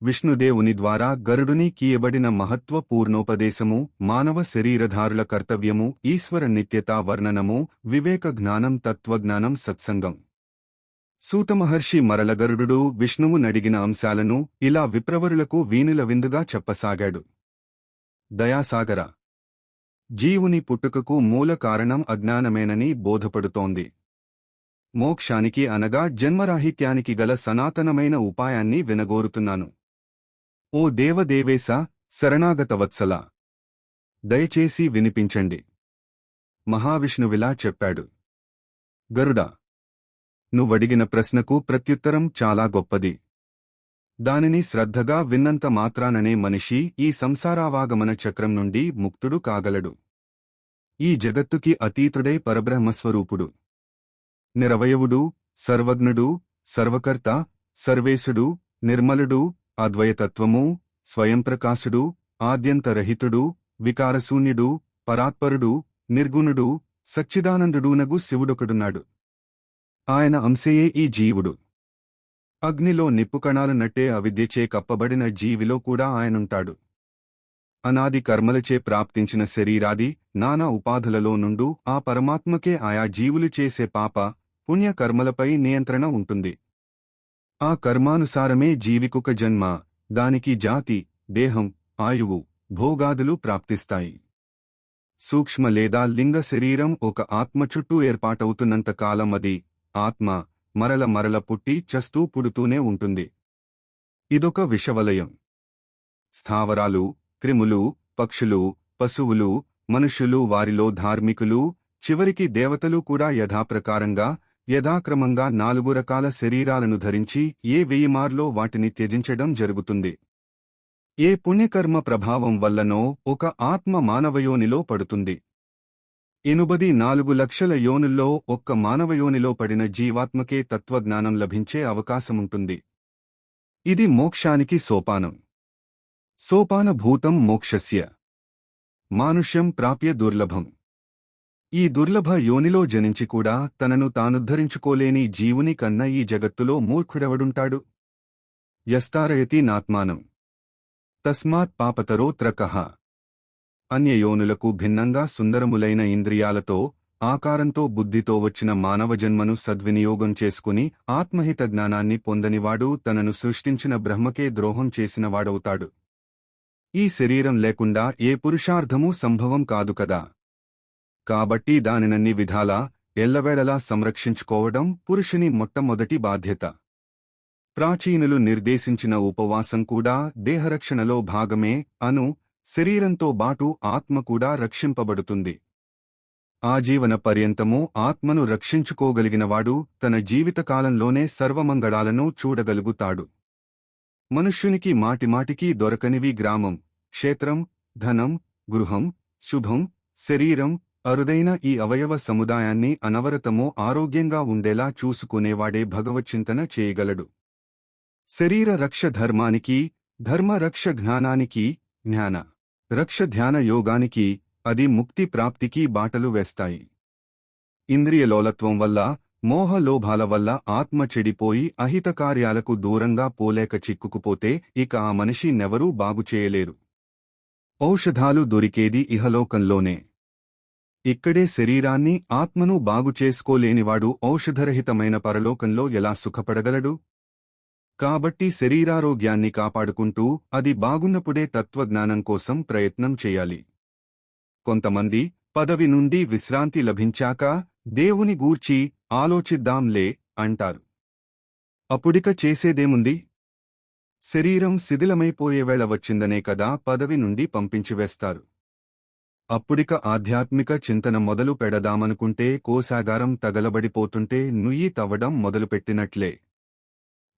విష్ణుదేవుని ద్వారా గరుడుని కీయబడిన మహత్వపూర్ణోపదేశము, మానవ శరీరధారుల కర్తవ్యము, ఈశ్వర నిత్యతా వర్ణనము, వివేక జ్ఞానం, తత్వజ్ఞానం, సత్సంగం. సూతమహర్షి మరలగరుడు విష్ణువు నడిగిన అంశాలను ఇలా విప్రవరులకు వీనుల విందుగా చెప్పసాగాడు. దయాసాగర, జీవుని పుట్టుకకు మూల కారణం అజ్ఞానమేనని బోధపడుతోంది. మోక్షానికి అనగా జన్మరాహిత్యానికి గల సనాతనమైన ఉపాయాన్ని వినగోరుతున్నాను. ఓ దేవదేవేశ, శరణాగతవత్సల, దయచేసి వినిపించండి. మహావిష్ణువిలా చెప్పాడు. గరుడా, నువ్వడిగిన ప్రశ్నకు ప్రత్యుత్తరం చాలా గొప్పది. దానిని శ్రద్ధగా విన్నంత మాత్రాననే మనిషి ఈ సంసారావాగమన చక్రం నుండి ముక్తుడు కాగలడు. ఈ జగత్తుకి అతీతుడై పరబ్రహ్మస్వరూపుడు, నిరవయవుడు, సర్వజ్ఞుడు, సర్వకర్త, సర్వేశుడు, నిర్మలుడు, అద్వయతత్వము, స్వయంప్రకాశుడు, ఆద్యంతరహితుడు, వికారశూన్యుడు, పరాత్పరుడు, నిర్గుణుడు, సచ్చిదానందుడూనగు శివుడొకడున్నాడు. ఆయన అంశయే ఈ జీవుడు. అగ్నిలో నిప్పుకణాలు నట్టే అవిద్యచే కప్పబడిన జీవిలో కూడా ఆయనుంటాడు. అనాది కర్మలచే ప్రాప్తించిన శరీరాది నానా ఉపాధులలో నుండు ఆ పరమాత్మకే ఆయా జీవులు చేసే పాప పుణ్య కర్మలపై నియంత్రణ ఉంటుంది. ఆ కర్మానుసారమే జీవికొక జన్మ, దానికి జాతి, దేహం, ఆయువు, భోగాదులు ప్రాప్తిస్తాయి. సూక్ష్మ లేదా లింగ శరీరం ఒక ఆత్మ చుట్టూ ఏర్పాటవుతున్నంత కాలం అది, ఆత్మ, మరల మరల పుట్టి చస్తూ పుడుతూనే ఉంటుంది. ఇదొక విషవలయం. స్థావరాలు, క్రిములు, పక్షులు, పశువులు, మనుష్యులు, వారిలో ధార్మికులు, చివరికి దేవతలు కూడా యథాప్రకారంగా, యథాక్రమంగా 4 రకాల శరీరాలను ధరించి ఏ 1000 మార్లో వాటిని త్యజించడం జరుగుతుంది. ఏ పుణ్యకర్మ ప్రభావం వల్లనో ఒక ఆత్మ మానవయోనిలో పడుతుంది. 84 లక్షల యోనుల్లో ఒక్క మానవయోనిలో పడిన జీవాత్మకే తత్వజ్ఞానం లభించే అవకాశముంటుంది. ఇది మోక్షానికి సోపానం. సోపానభూతం మోక్షస్య మానుష్యం ప్రాప్య దుర్లభం. ఈ దుర్లభ యోనిలో జనించి కూడా తనను తానుద్ధరించుకోలేని జీవుని కన్న ఈ జగత్తులో మూర్ఖుడెవడుంటాడు? యస్తారయతి నాత్మానం తస్మాత్ పాపతరో త్రకః. అన్యయోనులకు భిన్నంగా సుందరములైన ఇంద్రియాలతో, ఆకారంతో, బుద్ధితో వచ్చిన మానవజన్మను సద్వినియోగం చేసుకుని ఆత్మహిత జ్ఞానాన్ని పొందనివాడు తనను సృష్టించిన బ్రహ్మకే ద్రోహం చేసినవాడవుతాడు. ఈ శరీరం లేకుండా ఏ పురుషార్థమూ సంభవం కాదు కదా. కాబట్టి దానినన్ని విధాలా, ఎల్లవేళలా సంరక్షించుకోవడం పురుషుని మొట్టమొదటి బాధ్యత. ప్రాచీనులు నిర్దేశించిన ఉపవాసం కూడా దేహరక్షణలో భాగమే. శరీరంతో బాటు ఆత్మ కూడా రక్షింపబడుతుంది. ఆజీవన పర్యంతమూ ఆత్మను రక్షించుకోగలిగినవాడు తన జీవితకాలంలోనే సర్వమంగళాలను చూడగలుగుతాడు. మనుష్యునికి మాటిమాటికి దొరకనివి గ్రామం, క్షేత్రం, ధనం, గృహం, శుభం, శరీరం, అరుదైన ఈ అవయవ సముదాయాన్ని అనవరతమో ఆరోగ్యంగా ఉండేలా చూసుకునేవాడే భగవచ్చింతన చేయగలడు. శరీర రక్ష ధర్మానికి, ధర్మ రక్ష జ్ఞానానికి, జ్ఞాన రక్ష ధ్యాన యోగానికి, అది ముక్తి ప్రాప్తికి బాటలు వేస్తాయి. ఇంద్రియలోలత్వం వల్ల, మోహలోభాల వల్ల ఆత్మ చెడిపోయి అహితకార్యాలకు దూరంగా పోలేక చిక్కుకుపోతే ఇక ఆ మనిషి నెవరూ బాగుచేయలేరు. ఔషధాలు దొరికేది ఇహలోకంలోనే. ఇక్కడే శరీరాన్ని, ఆత్మను బాగుచేసుకోలేనివాడు ఔషధరహితమైన పరలోకంలో ఎలా సుఖపడగలడు? కాబట్టి శరీరారోగ్యాన్ని కాపాడుకుంటూ అది బాగున్నప్పుడే తత్వజ్ఞానం కోసం ప్రయత్నం చేయాలి. కొంతమంది పదవి నుండి విశ్రాంతి లభించాక దేవుని గూర్చి ఆలోచిద్దాంలే అంటారు. అప్పుడిక చేసేదేముంది? శరీరం శిథిలమైపోయేవేళ వచ్చిందనే కదా పదవి నుండి పంపించివేస్తారు. అప్పుడిక ఆధ్యాత్మిక చింతన మొదలు పెడదామనుకుంటే కోశాగారం తగలబడిపోతుంటే నుయ్యి తవ్వడం మొదలుపెట్టినట్లే.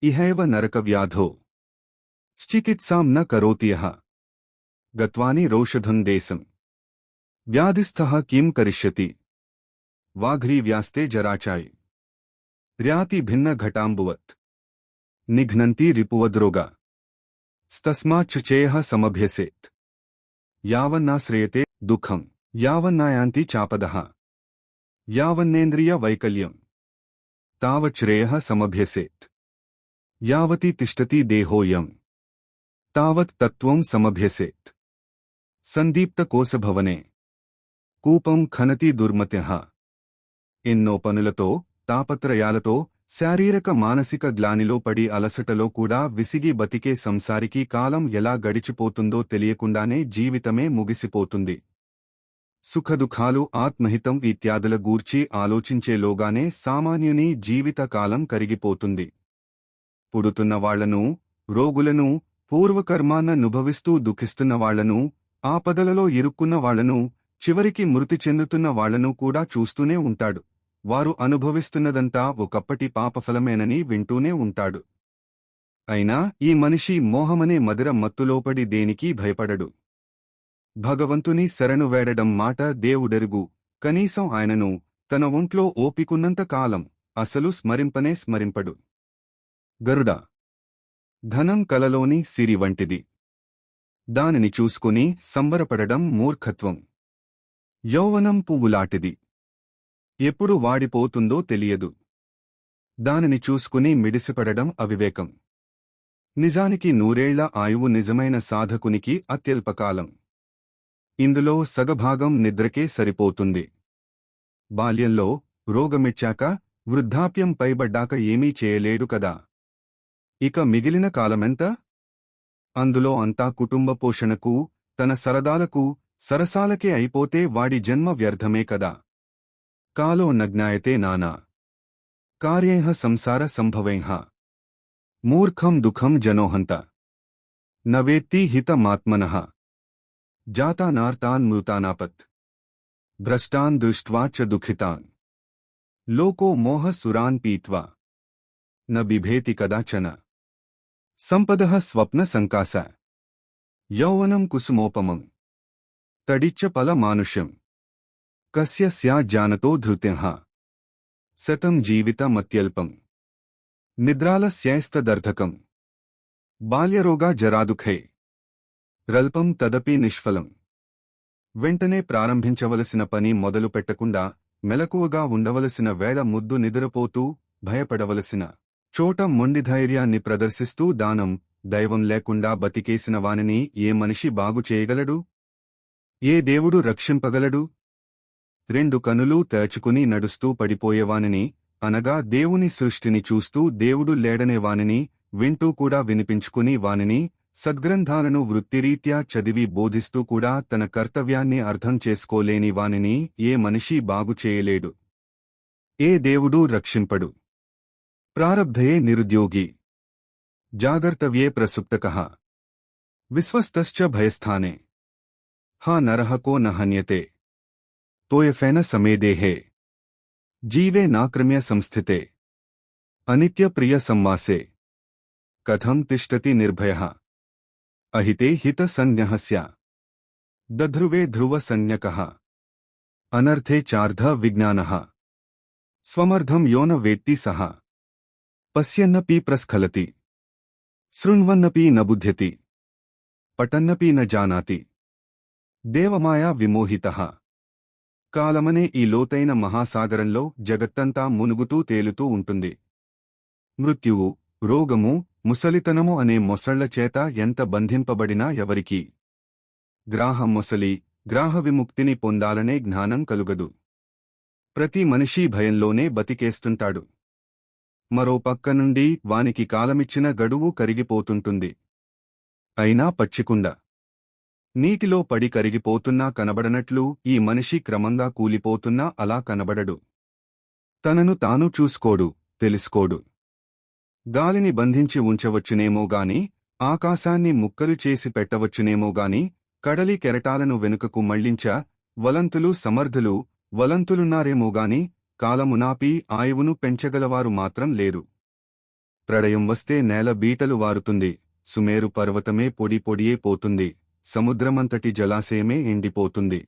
ఇహైవ నరకవ్యాధో చికిత్సాం న కరోతియః గత్వాని రౌషధం దేశం వ్యాధిస్థః కిం కరిష్యతి వాఘ్రీవ్యాస్తే జరాచాయ్ ర్యాతి భిన్న ఘటాంబువత్ నిఘ్నంతి రిపువద్రోగా తస్మాచ్చ చేయః సమభ్యసేత్ యావన్నాశ్రయతే దుఃఖం యావన్నాయాంతి చాపదః యావన్నేంద్రియ వైకల్యం తావచ్ఛ్రేయః సమభ్యసేత్ యావతి తిష్టతి దేహోయం. తావత్ తత్వం సమభ్యసేత్. సందీప్తకోశభవనే కూపం ఖనతి దుర్మత్యః. ఎన్నో పనులతో, తాపత్రయాలతో, శారీరక మానసిక గ్లానిలో పడి అలసటలో కూడా విసిగి బతికే సంసారికి కాలం ఎలా గడిచిపోతుందో తెలియకుండానే జీవితమే ముగిసిపోతుంది. సుఖదుఖాలు, ఆత్మహితం ఇత్యాదుల గూర్చి ఆలోచించేలోగానే సామాన్యుని జీవితకాలం కరిగిపోతుంది. పుడుతున్న వాళ్లను, రోగులను, పూర్వకర్మాన్ననుభవిస్తూ దుఃఖిస్తున్న వాళ్లను, ఆపదలలో ఇరుక్కున్న వాళ్లను, చివరికి మృతి చెందుతున్న వాళ్లను కూడా చూస్తూనే ఉంటాడు. వారు అనుభవిస్తున్నదంతా ఒకప్పటి పాపఫలమేనని వింటూనే ఉంటాడు. అయినా ఈ మనిషి మోహమనే మదిర మత్తులోపడి దేనికీ భయపడడు. భగవంతుని శరణు వేడడం మాట దేవుడెరుగు, కనీసం ఆయనను తన ఒంట్లో ఓపికున్నంత కాలం అసలు స్మరింపనే స్మరింపడు. గరుడ ధనం కలలోని సిరి వంటిది. దానిని చూసుకుని సంబరపడడం మూర్ఖత్వం. యౌవనం పువ్వులాటిది. ఎప్పుడు వాడిపోతుందో తెలియదు. దానిని చూసుకుని మిడిసిపడడం అవివేకం. నిజానికి 100 ఏళ్ల ఆయువు నిజమైన సాధకునికి అత్యల్పకాలం. ఇందులో సగభాగం నిద్రకే సరిపోతుంది. బాల్యంలో, రోగమిచ్చాక, వృద్ధాప్యం పైబడ్డాక ఏమీ చేయలేడు కదా. ఇక మిగిలిన కాలమెంత? అందులో అంతా కుటుంబ పోషణకు, తన సరదాలకు, సరసాలకే అయిపోతే వాడి జన్మ వ్యర్థమే కదా. కాలో నజ్ఞాయతే నానా కార్యైః సంసార సంభవైః. మూర్ఖం దుఃఖం జనోహంత నవేత్తి హితమాత్మనః. జాతానార్తాన్ మృతానాపత్ భ్రష్టాన్ దృష్ట్వా చ దుఃఖితాన్. లోకో మోహ సురాన్ పీత్వా న బిభేతి కదాచన. సంపదః స్వప్న సంకాస. యౌవనం కుసుమోపమం. తడిచ్చ ఫల మానుష్యం. కస్య స్యాజ్జానతో ధృత్యః. శతం జీవితమత్యల్పం. నిద్రాలస్యైస్తదర్థకం. బాల్యరోగా జరాదుఖై రల్పం తదపి నిష్ఫలం. వెంటనే ప్రారంభించవలసిన పని మొదలు పెట్టకుండా, మెలకువగా ఉండవలసిన వేళ ముద్దు నిద్రపోతూ, భయపడవలసిన చోట మొండిధైర్యాన్ని ప్రదర్శిస్తూ దానం, దైవం లేకుండా బతికేసిన వానిని ఏ మనిషి బాగు చేయగలడు? ఏ దేవుడు రక్షింపగలడు? 2 కనులు తెరచుకుని నడుస్తూ పడిపోయేవానిని, అనగా దేవుని సృష్టిని చూస్తూ దేవుడు లేడనేవానిని, వింటూ కూడా వినిపించుకుని వానిని, సద్గ్రంథాలను వృత్తిరీత్యా చదివి బోధిస్తూ కూడా తన కర్తవ్యాన్ని అర్థం చేసుకోలేని వానిని ఏ మనిషి బాగు చేయలేడు. ఏ దేవుడూ రక్షింపడు. ప్రారబ్ధయే నిరుద్యోగి. జాగర్తవ్యే ప్రసుప్తకః. విశ్వస్తశ్చ భయస్థానే. హ నరః కో న హన్యతే. తోయఫేన సమేదేహే. జీవే నాక్రమ్య సంస్థితే. అనిత్య ప్రియ సంవాసే. కథం తిష్టతి నిర్భయః. అహితే హిత సంజ్ఞః స్యా. దధ్రువే ధ్రువ సంజ్ఞకః. అనర్థే చార్ధ విజ్ఞానః. స్వమర్థం యో న వేత్తి సః. పశ్యన్నపి ప్రస్ఖలతి. శృణ్వన్నపి న బుధ్యతి. పఠన్నపి న జానాతి. దేవమాయా విమోహితః. కాలమనే ఈ లోతైన మహాసాగరంలో జగత్తంతా మునుగుతూ తేలుతూ ఉంటుంది. మృత్యువు, రోగము, ముసలితనము అనే మొసళ్లచేత ఎంత బంధింపబడినా ఎవరికీ గ్రాహ మొసలి, గ్రాహ విముక్తిని పొందాలనే జ్ఞానం కలుగదు. ప్రతి మనిషి భయంలోనే బతికేస్తుంటాడు. మరో పక్క నుండి వానికి కాలమిచ్చిన గడువు కరిగిపోతుంటుంది. అయినా పచ్చికుండ నీటిలో పడి కరిగిపోతున్నా కనబడనట్లు ఈ మనిషి క్రమంగా కూలిపోతున్నా అలా కనబడడు. తనను తాను చూసుకోడు, తెలుసుకోడు. గాలిని బంధించి ఉంచవచ్చునేమోగాని, ఆకాశాన్ని ముక్కలు చేసి పెట్టవచ్చునేమోగాని, కడలి కెరటాలను వెనుకకు మళ్లించ వలంతులు సమర్థులు వలంతులున్నారేమోగాని, కాలమునాపి ఆయువును పెంచగలవారు మాత్రం లేరు. ప్రళయం వస్తే నేల బీటలు వారుతుంది, సుమేరు పర్వతమే పొడి పొడియే పోతుంది, సముద్రమంతటి జలాశయమే ఎండిపోతుంది.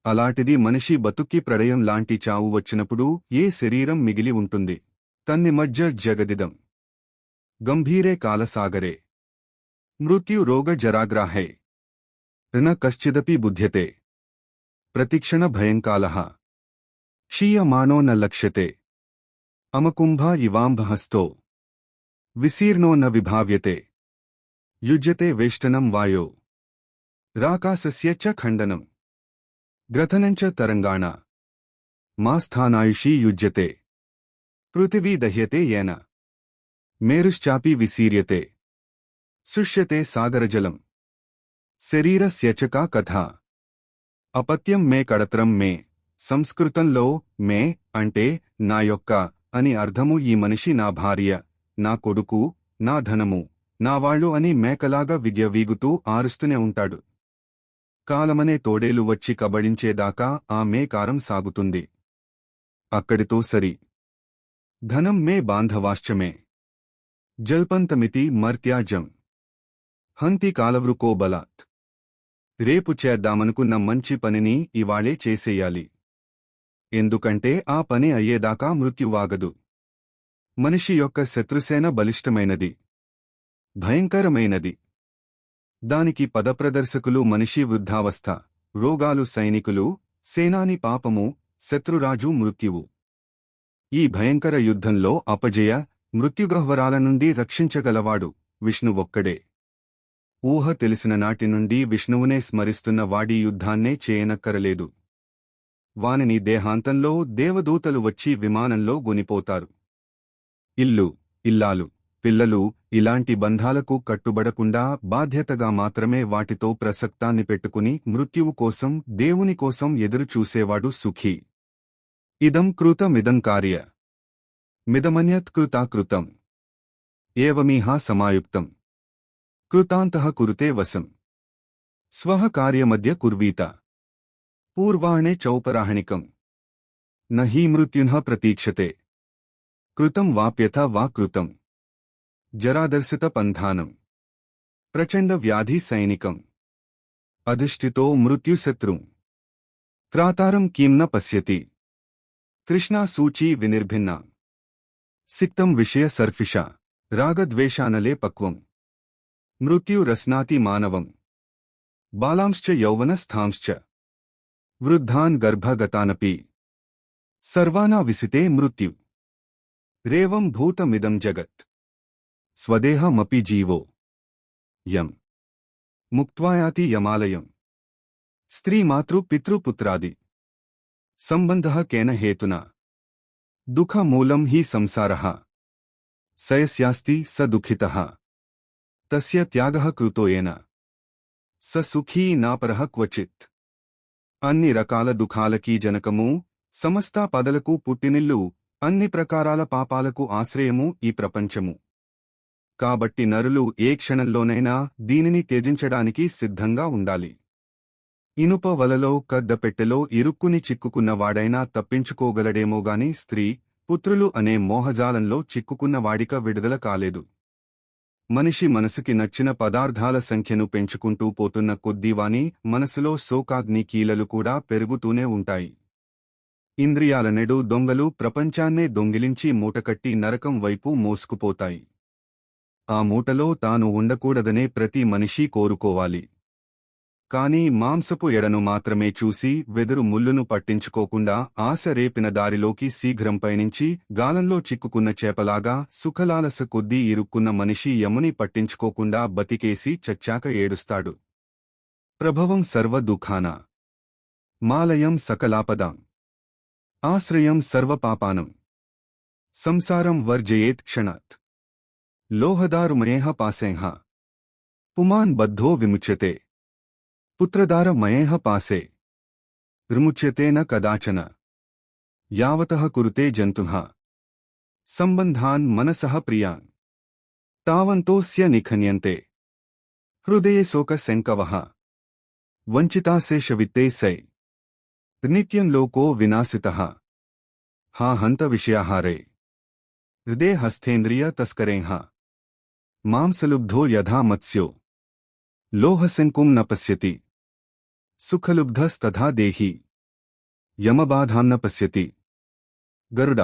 అలాంటిది మనిషి బతుక్కి ప్రళయం లాంటి చావు వచ్చినప్పుడు ఏ శరీరం మిగిలి ఉంటుంది? తన్ని మధ్య జగదిదం గంభీరే కాలసాగరే. మృత్యు రోగ జరాగ్రాహే. న కశ్చిదపి బుధ్యతే. ప్రతిక్షణ భయంకాలః. క్షీయమానో న లక్ష్యతే. అమకుంభ ఇవాంభహస్తో. విశీర్ణో న విభావ్యతే. యుజ్యతే వేష్టనం వాయో రాకాశస్య చ ఖండనం గ్రథనం చ తరంగాణ మా స్థానాయుషీ యుజ్యతే పృథివీ దహ్యతే येन మేరుశ్చాపి విసీర్యతే శుష్యతే సాగరజలం శరీరస్య చ కా కథ అపత్యం మే కడత్రం మే సంస్కృతంలో మే అంటే నా యొక్క అని అర్థము. ఈ మనిషి నా భార్య, నా కొడుకు, నా ధనము, నా వాళ్ళు అని మేకలాగా విగ్యవీగుతూ ఆరుస్తూనే ఉంటాడు. కాలమనే తోడేలు వచ్చి కబళించేదాకా ఆ మేకారం సాగుతుంది. అక్కడితో సరి. ధనం మే బాంధవాశ్చమే జల్పంతమితి మర్త్యాజం హంతి కాలవృకో బలాత్. రేపు చేద్దామనుకున్న మంచి పనిని ఇవాళే చేసేయాలి. ఎందుకంటే ఆ పని అయ్యేదాకా మృత్యువాగదు. మనిషి యొక్క శత్రుసేన బలిష్టమైనది, భయంకరమైనది. దానికి పదప్రదర్శకులు మనిషి వృద్ధావస్థ, రోగాలు సైనికులు, సేనాని పాపము, శత్రురాజు మృత్యువు. ఈ భయంకర యుద్ధంలో అపజయ, మృత్యుగహ్వరాల నుండి రక్షించగలవాడు విష్ణువొక్కడే. ఊహ తెలిసిన నాటి నుండి విష్ణువునే స్మరిస్తున్న వాడి యుద్ధాన్నే చేయనక్కరలేదు. వానిని దేహాంతంలో దేవదూతలు వచ్చి విమానంలో గొనిపోతారు. ఇల్లు, ఇల్లాలు, పిల్లలు ఇలాంటి బంధాలకు కట్టుబడకుండా బాధ్యతగా మాత్రమే వాటితో ప్రసక్తాన్ని పెట్టుకుని మృత్యువు కోసం, దేవుని కోసం ఎదురుచూసేవాడు సుఖీ. ఇదం కృతమిదం కార్య మిదమన్యత్ కృతాకృతం ఏవమీహా సమాయుక్తం కృతాంతః కురుతే వశం స్వః కార్యమద్య కుర్వీత పూర్వాణే చౌపరాహణికం నహి మృత్యున్ః ప్రతీక్షతే కృతం వాప్యథ వా కృతం జరాదర్శిత పంధానం ప్రచండ వ్యాధి సైనికం అధిష్ఠితో మృత్యుశత్రుం త్రాతారం కిం న పశ్యతి తృష్ణా సూచీ వినిర్భిన్నా సిక్తం విషయ సర్ఫిషా రాగద్వేషానలే పక్వం మృత్యురస్నాతి మానవం బాలాంశ్చ యౌవనస్థాంశ్చ వృద్ధాన్ గర్భగతానపి సర్వానా విసితే మృత్యు రేవం భూతమిదం జగత్ స్వదేహమపి జీవో యం ముక్త్వాయాతి యమాలయం స్త్రీమాతృ పితృపుత్రాది సంబంధః కేన హేతునా దుఃఖమూలం హి సంసారః సయస్యాస్తి స దుఃఖితః తస్య త్యాగః కృతో యేన స సుఖీ నాపరః క్వచిత్. అన్ని రకాల దుఃఖాలకీ జనకము, సమస్తాపదలకు పుట్టినిల్లు, అన్ని ప్రకారాల పాపాలకు ఆశ్రయము ఈ ప్రపంచము. కాబట్టి నరులు ఏ క్షణంలోనైనా దీనిని త్యజించడానికి సిద్ధంగా ఉండాలి. ఇనుప వలలో కద్దపెట్టెలో ఇరుక్కుని చిక్కుకున్నవాడైనా తప్పించుకోగలడేమోగాని స్త్రీ, పుత్రులు అనే మోహజాలంలో చిక్కుకున్నవాడిక విడుదల కాలేదు. మనిషి మనసుకి నచ్చిన పదార్థాల సంఖ్యను పెంచుకుంటూ పోతున్న కొద్దీవాని మనసులో శోకాగ్ని కీలలు కూడా పెరుగుతూనే ఉంటాయి. ఇంద్రియాలనెడు దొంగలు ప్రపంచాన్నే దొంగిలించి మూటకట్టి నరకం వైపు మోసుకుపోతాయి. ఆ మూటలో తాను ఉండకూడదనే ప్రతి మనిషీ కోరుకోవాలి. కాని మాంసపు ఎడను మాత్రమే చూసి వెదురు ముల్లును పట్టించుకోకుండా ఆశ రేపిన దారిలోకి శీఘ్రం పయనించి గాలంలో చిక్కుకున్న చేపలాగా సుఖలాలస కొద్దీ ఇరుక్కున్న మనిషి యముని పట్టించుకోకుండా బతికేసి చచ్చాక ఏడుస్తాడు. ప్రభవం సర్వ దుఃఖానా మాలయం సకలాపదాం ఆశ్రయం సర్వపాపానం సంసారం వర్జయేత్ క్షణాత్ లోహదారుమయేహ పాసేహ పుమాన్ బద్ధో విముచ్యతే పుత్రదారమయేహ పాసే విముచ్యతే న కదాచన యావతః కురుతే జంతుః సంబంధాన్ మనసః ప్రియాన్ తావంతోస్య నిఖన్యంతే హృదయే శోక శంకవః వంచితాశేషవిత్తే సై నిత్యం లోకో వినాశితః హా హంత విషయాహారే హృదే హస్థేంద్రియ తస్కరేహ మాంసలుబ్ధో యథా మత్స్యో లోహశంకుం న పశ్యతి సుఖలుబ్ధస్తథా దేహి యమబాధాన్న పశ్యతి. గరుడ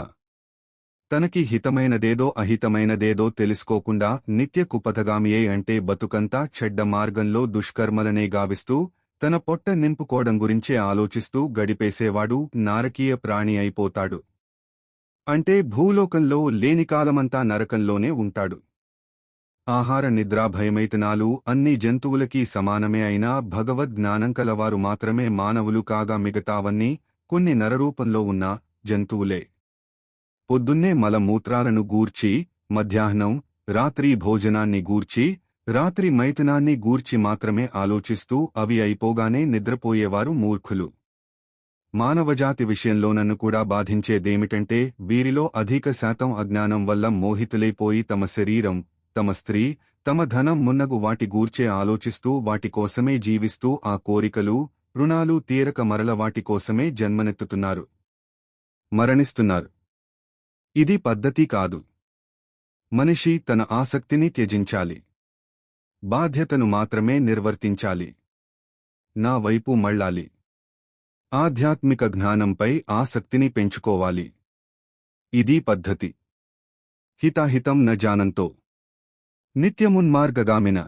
తనకి హితమైనదేదో అహితమైనదేదో తెలుసుకోకుండా నిత్య కుపథగామియే అంటే బతుకంతా చెడ్డ మార్గంలో దుష్కర్మలనే గావిస్తూ తన పొట్ట నింపుకోవడం గురించే ఆలోచిస్తూ గడిపేసేవాడు నారకీయ ప్రాణి అయిపోతాడు. అంటే భూలోకంలో లేనికాలమంతా నరకంలోనే ఉంటాడు. ఆహార నిద్రా భయమైతనాలు అన్ని జంతువులకీ సమానమే అయినా భగవద్ జ్ఞానం కలవారు మాత్రమే మానవులు కాగా మిగతావన్నీ కొన్ని నరరూపంలో ఉన్న జంతువులే. పొద్దున్నే మలమూత్రాలను గూర్చి, మధ్యాహ్నం, రాత్రి భోజనాన్ని గూర్చి, రాత్రి మైథునాన్ని గూర్చి మాత్రమే ఆలోచిస్తూ అవి అయిపోగానే నిద్రపోయేవారు మూర్ఖులు. మానవజాతి విషయంలో నన్ను కూడా బాధించేదేమిటంటే వీరిలో అధిక శాతం అజ్ఞానం వల్ల మోహితులైపోయి తమ శరీరం, తమ స్త్రీ, తమ ధనం మున్నగు వాటి గూర్చే ఆలోచిస్తూ వాటి కోసమే జీవిస్తూ ఆ కోరికలు, రుణాలు తీరక మరల వాటి కోసమే జన్మనెత్తుతున్నారు, మరణిస్తున్నారు. ఇది పద్ధతి కాదు. మనిషి తన ఆసక్తిని త్యజించాలి. బాధ్యతను మాత్రమే నిర్వర్తించాలి. నా వైపు మళ్ళాలి. ఆధ్యాత్మిక జ్ఞానంపై ఆసక్తిని పెంచుకోవాలి. ఇది పద్ధతి. హితాహితం న జానంతో నిత్యమున్మార్గగామిన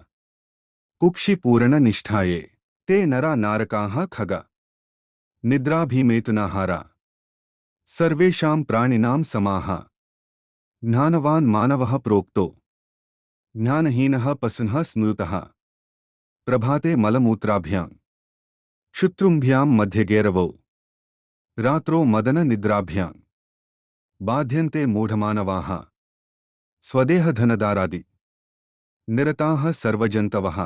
కుక్షిపూరణ నిష్ఠాయే తే నరా నారకాః ఖగ నిద్రాభిమేతునాహార సర్వేషాం ప్రాణినాం సమాః జ్ఞానవాన్ మానవః ప్రోక్తో జ్ఞానహీనః పశునః స్మృతః ప్రభాతే మలమూత్రాభ్యాం క్షుత్రుంభ్యాం మధ్యగేరవౌ రాత్రో మదన నిద్రాభ్యాం బాధ్యంతే మూఢమానవాః స్వదేహధనదారాది నిరతాః సర్వజంతవః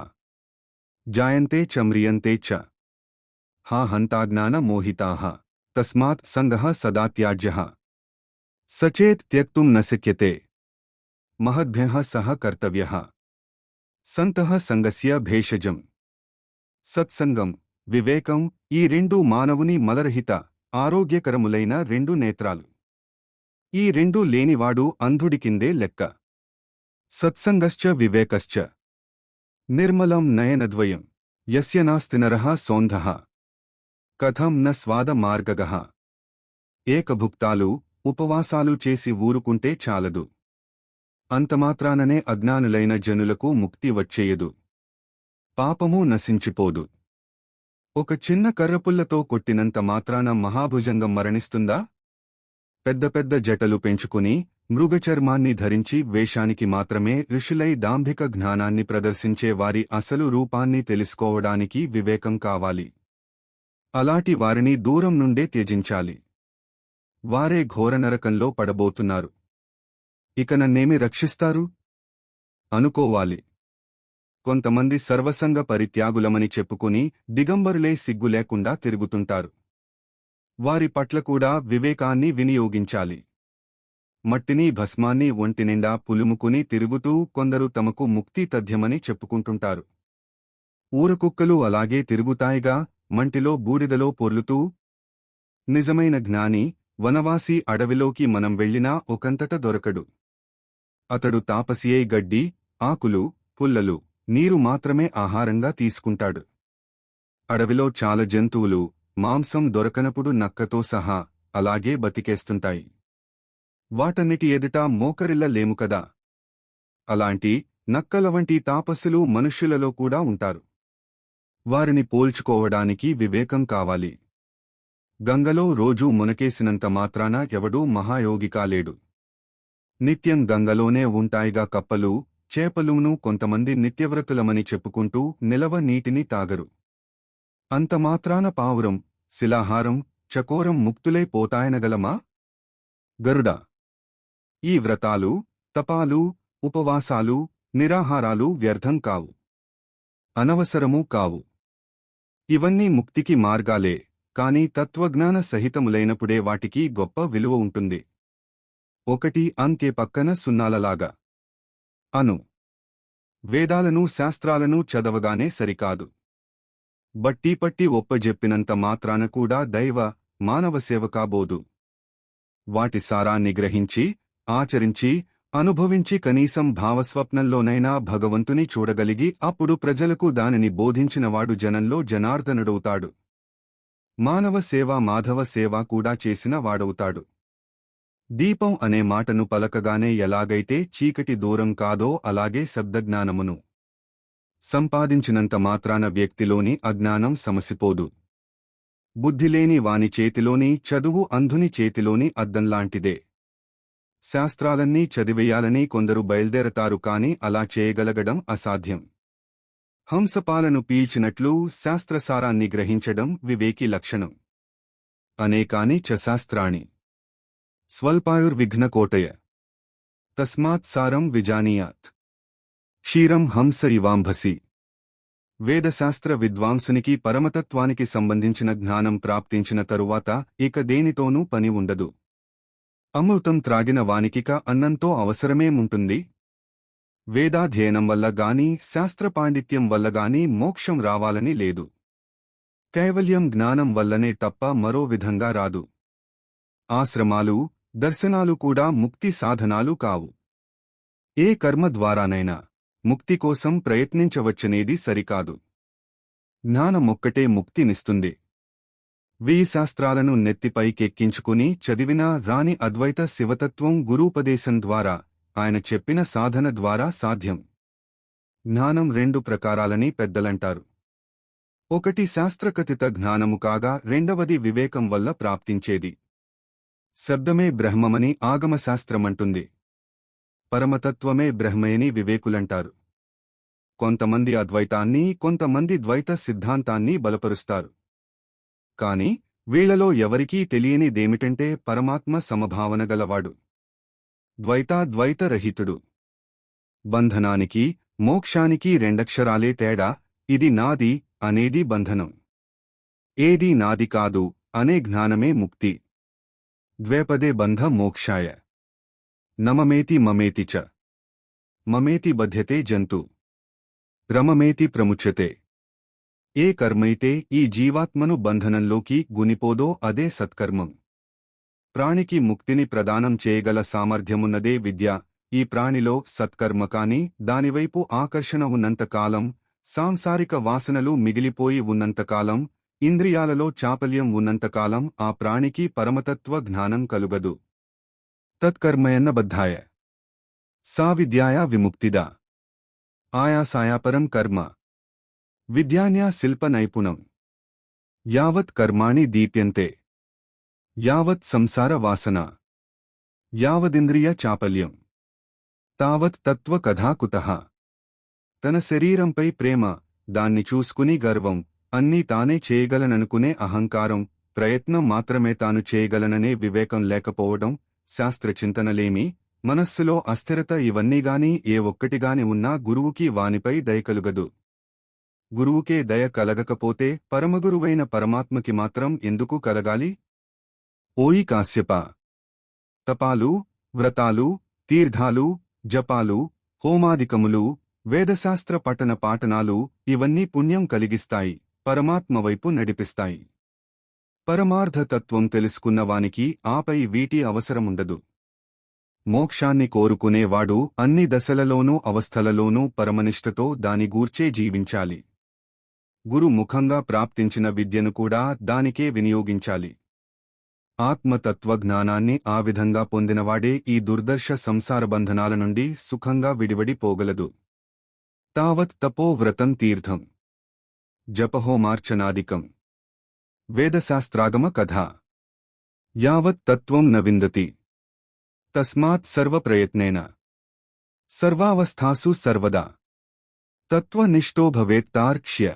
జాయంతే చ మ్రియంతే చ హా హంతాజ్ఞాన మోహితాః తస్మాత్ సంగః సదా త్యాజ్యః సచేత్ త్యక్తుం న శక్యతే మహద్భ్యః సహ కర్తవ్యః సంతః సంగస్య భేషజం సత్సంగం, వివేకం ఈ రెండూ మానవుని మలరహిత, ఆరోగ్యకరములైన రెండు నేత్రాలు. ఈ రెండూ లేనివాడు అంధుడికిందే లెక్క. సత్సంగశ్చ వివేకశ్చ నిర్మలం నయనద్వయం యస్య నాస్తి నరః సోంధః కథం న స్వాద మార్గగః. ఏకభుక్తాలు, ఉపవాసాలు చేసి ఊరుకుంటే చాలదు. అంతమాత్రాననే అజ్ఞానులైన జనులకు ముక్తి వచ్చేయదు. పాపమూ నశించిపోదు. ఒక చిన్న కర్రపుల్లతో కొట్టినంత మాత్రాన మహాభుజంగం మరణిస్తుందా? పెద్ద పెద్ద జటలు పెంచుకుని, మృగచర్మాన్ని ధరించి వేషానికి మాత్రమే ఋషులై దాంభిక జ్ఞానాన్ని ప్రదర్శించే వారి అసలు రూపాన్ని తెలుసుకోవడానికి వివేకం కావాలి. అలాంటి వారిని దూరం నుండే త్యజించాలి. వారే ఘోరనరకంలో పడబోతున్నారు. ఇక నన్నేమి రక్షిస్తారు? అనుకోవాలి. కొంతమంది సర్వసంగ పరిత్యాగులమని చెప్పుకుని దిగంబరులే సిగ్గులేకుండా తిరుగుతుంటారు. వారి పట్ల కూడా వివేకాన్ని వినియోగించాలి. మట్టిని భస్మాన్ని ఒంటినిండా పులుముకుని తిరుగుతూ కొందరు తమకు ముక్తి తథ్యమని చెప్పుకుంటుంటారు. ఊరకుక్కలు అలాగే తిరుగుతాయిగా, మంటిలో బూడిదలో పొర్లుతూ. నిజమైన జ్ఞాని, వనవాసి అడవిలోకి మనం వెళ్ళినా ఒకంతట దొరకడు. అతడు తాపసియై గడ్డి, ఆకులు, పుల్లలు, నీరు మాత్రమే ఆహారంగా తీసుకుంటాడు. అడవిలో చాలా జంతువులు మాంసం దొరకనప్పుడు నక్కతో సహా అలాగే బతికేస్తుంటాయి. వాటన్నిటి ఎదుట మోకరిల్లలేము కదా. అలాంటి నక్కల వంటి తాపస్సులు మనుష్యులలో కూడా ఉంటారు. వారిని పోల్చుకోవడానికి వివేకం కావాలి. గంగలో రోజూ మునకేసినంత మాత్రాన ఎవడూ మహాయోగి కాలేడు. నిత్యం గంగలోనే ఉంటాయిగా కప్పలు, చేపలును. కొంతమంది నిత్యవ్రతులమని చెప్పుకుంటూ నిలవ నీటిని తాగరు. అంతమాత్రాన పావురం, శిలాహారం, చకోరం ముక్తులై పోతాయనగలమా? గరుడ. ఈ వ్రతాలు, తపాలు, ఉపవాసాలు, నిరాహారాలు వ్యర్థం కావు, అనవసరమూ కావు. ఇవన్నీ ముక్తికి మార్గాలే, కాని తత్వజ్ఞాన సహితములైనప్పుడే వాటికి గొప్ప విలువ ఉంటుంది. 1 అంకె పక్కన సున్నాలలాగా. అను. వేదాలను శాస్త్రాలను చదవగానే సరికాదు. బట్టీపట్టి ఒప్పజెప్పినంత మాత్రాన కూడా దైవ, మానవ సేవ కాబోదు. వాటి సారాన్ని గ్రహించి, ఆచరించి, అనుభవించి కనీసం భావస్వప్నంలోనైనా భగవంతుని చూడగలిగి అప్పుడు ప్రజలకు దానిని బోధించినవాడు జనంలో జనార్దనుడవుతాడు. మానవ సేవ మాధవ సేవ కూడా చేసిన వాడవుతాడు. దీపం అనే మాటను పలకగానే ఎలాగైతే చీకటి దూరం కాదో అలాగే శబ్దజ్ఞానమును సంపాదించినంత మాత్రాన వ్యక్తిలోని అజ్ఞానం సమసిపోదు. బుద్ధిలేని వాని చేతిలోని చదువు అంధుని చేతిలోని అద్దంలాంటిదే. శాస్త్రాలన్నీ చదివేయాలని కొందరు బయల్దేరతారు కాని అలా చేయగలగడం అసాధ్యం. హంసపాలను పీల్చినట్లు శాస్త్రసారాన్ని గ్రహించడం వివేకి లక్షణం. అనేకాని చ శాస్త్రాణి స్వల్పాయుర్విఘ్నకోటయ తస్మాత్ సారం విజానీయాత్. క్షీరం హంస ఇవాంభసి. వేదశాస్త్ర విద్వాంసునికి పరమతత్వానికి సంబంధించిన జ్ఞానం ప్రాప్తించిన తరువాత ఇక దేనితోనూ పని ఉండదు. అమృతం త్రాగిన వానికిక అన్నంతో అవసరమేముంటుంది? వేదాధ్యయనం వల్ల గాని శాస్త్రపాండిత్యం వల్ల గాని మోక్షం రావాలని లేదు. కైవల్యం జ్ఞానం వల్లనే తప్ప మరో విధంగా రాదు. ఆశ్రమాలు, దర్శనాలు కూడా ముక్తి సాధనాలు కావు. ఏ కర్మ ద్వారానైనా ముక్తి కోసం ప్రయత్నించవచ్చనేది సరికాదు. జ్ఞానమొక్కటే ముక్తినిస్తుంది. శాస్త్రాలను నెత్తిపైకెక్కించుకుని చదివినా రాని అద్వైత శివతత్వం గురూపదేశం ద్వారా, ఆయన చెప్పిన సాధన ద్వారా సాధ్యం. జ్ఞానం రెండు ప్రకారాలని పెద్దలంటారు. ఒకటి శాస్త్రకథిత జ్ఞానము కాగా రెండవది వివేకం వల్ల ప్రాప్తించేది. శబ్దమే బ్రహ్మమని ఆగమశాస్త్రమంటుంది. పరమతత్వమే బ్రహ్మయని వివేకులంటారు. కొంతమంది అద్వైతాన్ని, కొంతమంది ద్వైత సిద్ధాంతాన్ని బలపరుస్తారు. కాని వీళ్లలో ఎవరికీ తెలియనిదేమిటంటే పరమాత్మ సమభావన గలవాడు, ద్వైతాద్వైతరహితుడు. బంధనానికి, మోక్షానికి రెండక్షరాలే తేడా. ఇది నాది అనేది బంధనం, ఏదీ నాది కాదు అనే జ్ఞానమే ముక్తి. ద్వేపదే బంధ మోక్షాయ. నమమేతి మమేతి చ. మమేతి బధ్యతే జంతు. రమమేతి ప్రముచ్యతే. ఏ కర్మైతే ఈ జీవాత్మను బంధనంలోకి గునిపోదో అదే సత్కర్మం. ప్రాణికి ముక్తిని ప్రదానం చేయగల సామర్థ్యమున్నదే విద్య. ఈ ప్రాణిలో సత్కర్మ కాని దానివైపు ఆకర్షణ ఉన్నంతకాలం, సాంసారిక వాసనలు మిగిలిపోయి ఉన్నంతకాలం, ఇంద్రియాలలో చాపల్యం ఉన్నంతకాలం ఆ ప్రాణికి పరమతత్వ జ్ఞానం కలుగదు. తత్కర్మయన్నబద్ధాయ సా విద్యాయా విముక్తిదా. ఆయాసాయాపరం కర్మ విద్యాన్యా శిల్ప నైపుణం. యావత్ కర్మాణి దీప్యంతే యావత్ సంసార వాసన యావదింద్రియ చాపల్యం తావత్ తత్వ కథా కుతః. తన శరీరంపై ప్రేమ, దాన్ని చూసుకుని గర్వం, అన్నీ తానే చేయగలననుకునే అహంకారం, ప్రయత్నం మాత్రమే తాను చేయగలననే వివేకం లేకపోవడం, శాస్త్రచింతనలేమి, మనస్సులో అస్థిరత ఇవన్నీగాని ఏ ఒక్కటిగాని ఉన్నా గురువుకి వానిపై దయ కలుగదు. గురువుకే దయ కలగకపోతే పరమగురువైన పరమాత్మకి మాత్రం ఎందుకు కలగాలి? ఓయి కాశ్యప! తపాలు, వ్రతాలు, తీర్థాలు, జపాలు, హోమాదికములు, వేదశాస్త్ర పఠన పాఠనాలు ఇవన్నీ పుణ్యం కలిగిస్తాయి, పరమాత్మవైపు నడిపిస్తాయి. పరమార్థతత్వం తెలుసుకున్నవానికి ఆపై వీటి అవసరముండదు. మోక్షాన్ని కోరుకునేవాడు అన్ని దశలలోనూ అవస్థలలోనూ పరమనిష్టతో దాని గూర్చే జీవించాలి. గురు ముఖంగా ప్రాప్తించిన విద్యను కూడా దానికే వినియోగించాలి. ఆత్మతత్వజ్ఞానాన్ని ఆ విధంగా పొందినవాడే ఈ దుర్దర్శ సంసారబంధనాల నుండి సుఖంగా విడివడిపోగలదు. తావత్ తపో వ్రతం తీర్థం జపహోమార్చనాదికం వేదశాస్త్రాగమ కథ యావత్ తత్వం న విందతి తస్మాత్ సర్వప్రయత్నేన సర్వావస్థాసు సర్వదా తత్వనిష్టో భవేత్తార్క్ష్య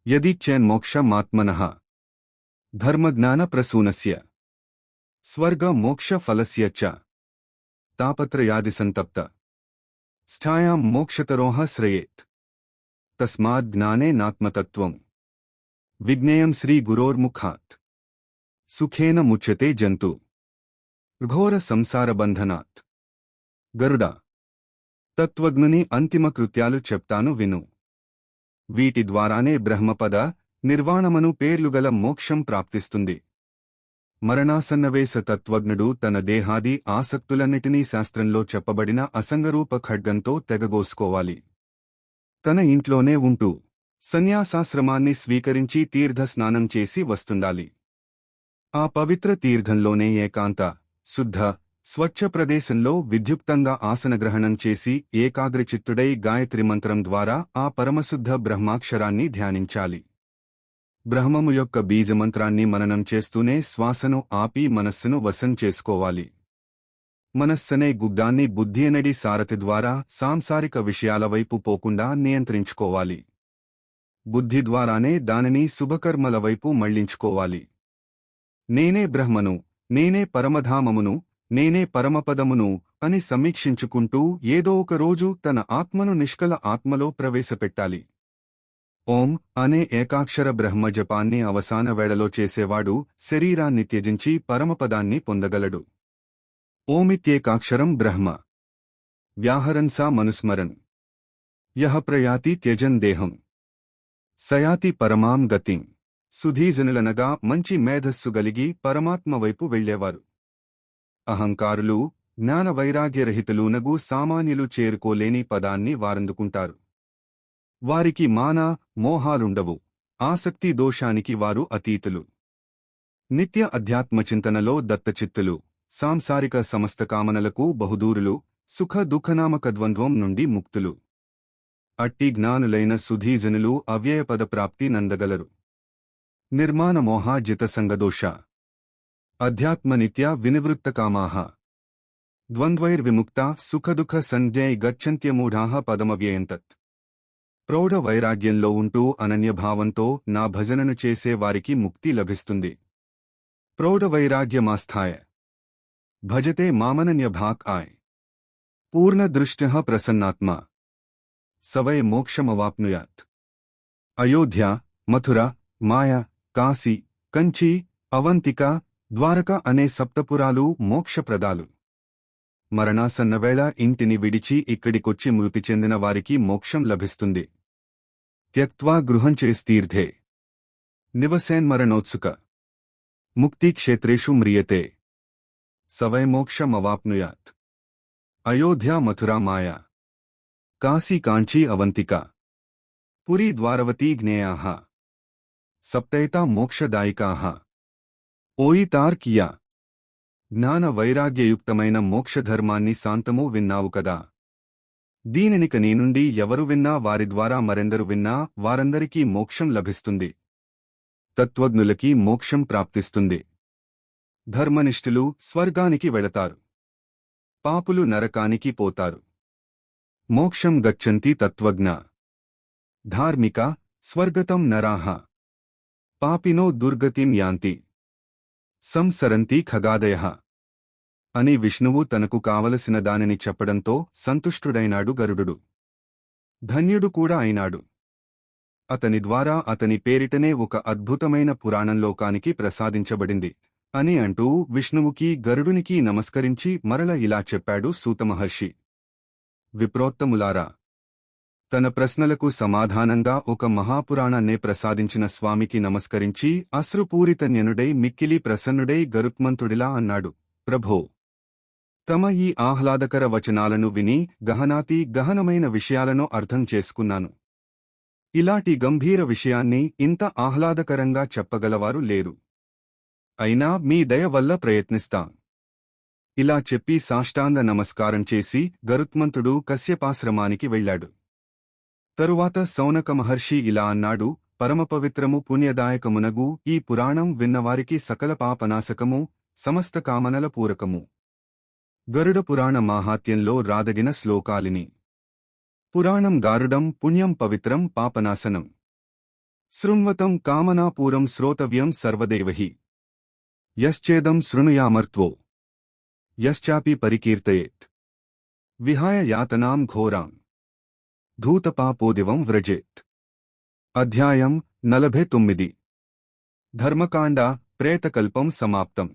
యదీచ్ఛేన్మోక్షమాత్మనః ధర్మజ్ఞానప్రసూనస్య స్వర్గమోక్షఫలస్య చ తాపత్రయాదిసంతప్త స్థాయాం మోక్షతరోః శ్రయేత్. తస్మాజ్ఞానేనాత్మతత్వం విజ్ఞేయం శ్రీగురోర్ముఖాత్ సుఖేన ముచ్యతే జంతు ఘోర సంసారబంధనాత్. గరుడ తత్వజ్ఞుని అంతిమ కృత్యాలు చెప్తాను విను. వీటి ద్వారానే బ్రహ్మపద, నిర్వాణమను పేర్లుగల మోక్షం ప్రాప్తిస్తుంది. మరణాసన్నవేశ తత్వజ్ఞుడు తన దేహాది ఆసక్తులన్నిటినీ శాస్త్రంలో చెప్పబడిన అసంగరూప ఖడ్గంతో తెగగోసుకోవాలి. తన ఇంట్లోనే ఉంటూ సన్యాసాశ్రమాన్ని స్వీకరించి తీర్థస్నానం చేసి వస్తుండాలి. ఆ పవిత్ర తీర్థంలోనే ఏకాంత, శుద్ధ, స్వచ్ఛ ప్రదేశంలో విద్యుక్తంగా ఆసనగ్రహణం చేసి ఏకాగ్రచిత్తుడై గాయత్రి మంత్రం ద్వారా ఆ పరమశుద్ధ బ్రహ్మాక్షరాన్ని ధ్యానించాలి. బ్రహ్మము యొక్క బీజమంత్రాన్ని మననం చేస్తూనే శ్వాసను ఆపి మనస్సును వశం చేసుకోవాలి. మనస్సనే గుడ్డాన్ని బుద్ధి అనడి సారథి ద్వారా సాంసారిక విషయాల వైపు పోకుండా నియంత్రించుకోవాలి. బుద్ధి ద్వారానే దానిని శుభకర్మల వైపు మళ్లించుకోవాలి. నేనే బ్రహ్మను, నేనే పరమధామమును, నేనే పరమపదమును అని సమీక్షించుకుంటూ ఏదో ఒక రోజు తన ఆత్మను నిష్కల ఆత్మలో ప్రవేశపెట్టాలి. ఓం అనే ఏకాక్షర బ్రహ్మ జపాన్ని అవసాన వేళలో చేసేవాడు శరీరాన్ని త్యజించి పరమపదాన్ని పొందగలడు. ఓమిత్యేకాక్షరం బ్రహ్మ వ్యాహరన్సా మనుస్మరన్ యః ప్రయాతి త్యజన్ దేహం సయాతి పరమాం గతిం. సుధీజనులనగా మంచి మేధస్సు గలిగి పరమాత్మ వైపు వెళ్లేవారు. అహంకారులు, జ్ఞాన వైరాగ్యరహితులూనగు సామాన్యులు చేరుకోలేని పదాన్ని వారందుకుంటారు. వారికి మాన, మోహాలుండవు. ఆసక్తి దోషానికి వారు అతీతులు. నిత్య అధ్యాత్మచింతనలో దత్తచిత్తులు. సాంసారిక సమస్త కామనలకు బహుదూరులు. సుఖ దుఃఖనామక ద్వంద్వం నుండి ముక్తులు. అట్టి జ్ఞానులైన సుధీజనులు అవ్యయపద ప్రాప్తి నందగలరు. నిర్మాణ మోహాజిత సంగదోష అధ్యాత్మనిత్య వినివృత్తకామాః ద్వంద్వైర్విముక్తా సుఖదుఃఖ సంజ్ఞై గచ్చంత్యమూఢాః పదమవ్యయంతత్. ప్రౌఢ వైరాగ్యంలో ఉంటూ అనన్యభావంతో నా భజనను చేసే వారికి ముక్తి లభిస్తుంది. ప్రౌఢ వైరాగ్యమాస్థాయ భజతే మామనన్యభాక్ ఆయ్ పూర్ణదృష్ట్యః ప్రసన్నాత్మా సవై మోక్షమవాప్నుయాత్. అయోధ్య, మథుర, మాయ, కాశీ, కంచి, అవంతిక, ద్వారక అనే సప్తపురాలు మోక్షప్రదాలు. మరణాసన్నవేళ ఇంటిని విడిచి ఇక్కడికొచ్చి మృతి చెందిన వారికి మోక్షం లభిస్తుంది. త్యక్త్వా గృహంచేస్తీర్థే నివసేన్మరణోత్సుక ముక్తిక్షేత్రేషు మ్రియతే సవై మోక్షమవాప్నుయాత్. అయోధ్య, మథుర, మాయ, కాశీ, కాంచీ, అవంతిక, పురీ, ద్వారవతీ జ్ఞేయాః సప్తైతా మోక్షదాయికాః. ఓయి తార్కియా, జ్ఞాన వైరాగ్యయుక్తమైన మోక్షధర్మాన్ని శాంతమూ విన్నావు కదా. దీనినిక నీ నుండి ఎవరు విన్నా వారి ద్వారా మరెందరు విన్నా వారందరికీ మోక్షం లభిస్తుంది. తత్వజ్ఞులకి మోక్షం ప్రాప్తిస్తుంది. ధర్మనిష్ఠులు స్వర్గానికి వెళతారు. పాపులు నరకానికి పోతారు. మోక్షం గచ్చంతి తత్వజ్ఞ. ధార్మిక స్వర్గతం నరాః. పాపినో దుర్గతిం యాంతి. సంసరంతి ఖగాదయః అని విష్ణువు తనకు కావలసిన దానిని చెప్పడంతో సంతుష్టుడైనాడు గరుడు. ధన్యుడు కూడా అయినాడు. అతని ద్వారా అతని పేరిటనే ఒక అద్భుతమైన పురాణం లోకానికి ప్రసాదించబడింది అని అంటూ విష్ణువుకి గరుడునికి నమస్కరించి మరల ఇలా చెప్పాడు సూతమహర్షి. విప్రోత్తములారా, తన ప్రశ్నలకు సమాధానంగా ఒక మహాపురాణాన్నే ప్రసాదించిన స్వామికి నమస్కరించి అశ్రుపూరితన్యనుడై మిక్కిలి ప్రసన్నుడై గరుత్మంతుడిలా అన్నాడు. ప్రభో, తమ ఈ ఆహ్లాదకర వచనాలను విని గహనాతి గహనమైన విషయాలను అర్థం చేసుకున్నాను. ఇలాంటి గంభీర విషయాన్ని ఇంత ఆహ్లాదకరంగా చెప్పగలవారు లేరు. అయినా మీ దయ వల్ల ప్రయత్నిస్తాం. ఇలా చెప్పి సాష్టాంగ నమస్కారం చేసి గరుత్మంతుడు కశ్యపాశ్రమానికి వెళ్లాడు. తరువాత సౌనక మహర్షి ఇలా అన్నాడు. పరమపవిత్రము పుణ్యదాయకమునగు ఈ పురాణం విన్నవారికి సకల పాపనాశకము, సమస్త కామనల పూరకము. గరుడ పురాణ మాహాత్యంలో రాదగిన శ్లోకాలిని. పురాణం గారుడం పుణ్యం పవిత్రం పాపనాశనం. శృణ్వతం కామనాపూరం శ్రోతవ్యం సర్వదేవహి. యశ్చేదం శృణుయామర్త్వో యశ్చాపి పరికీర్తయేత్. విహాయ యాతనాం ఘోరాం ధూతపాపోదివం వ్రజేత్. అధ్యాయం 49. ధర్మకాండ ప్రేతకల్పం సమాప్తం.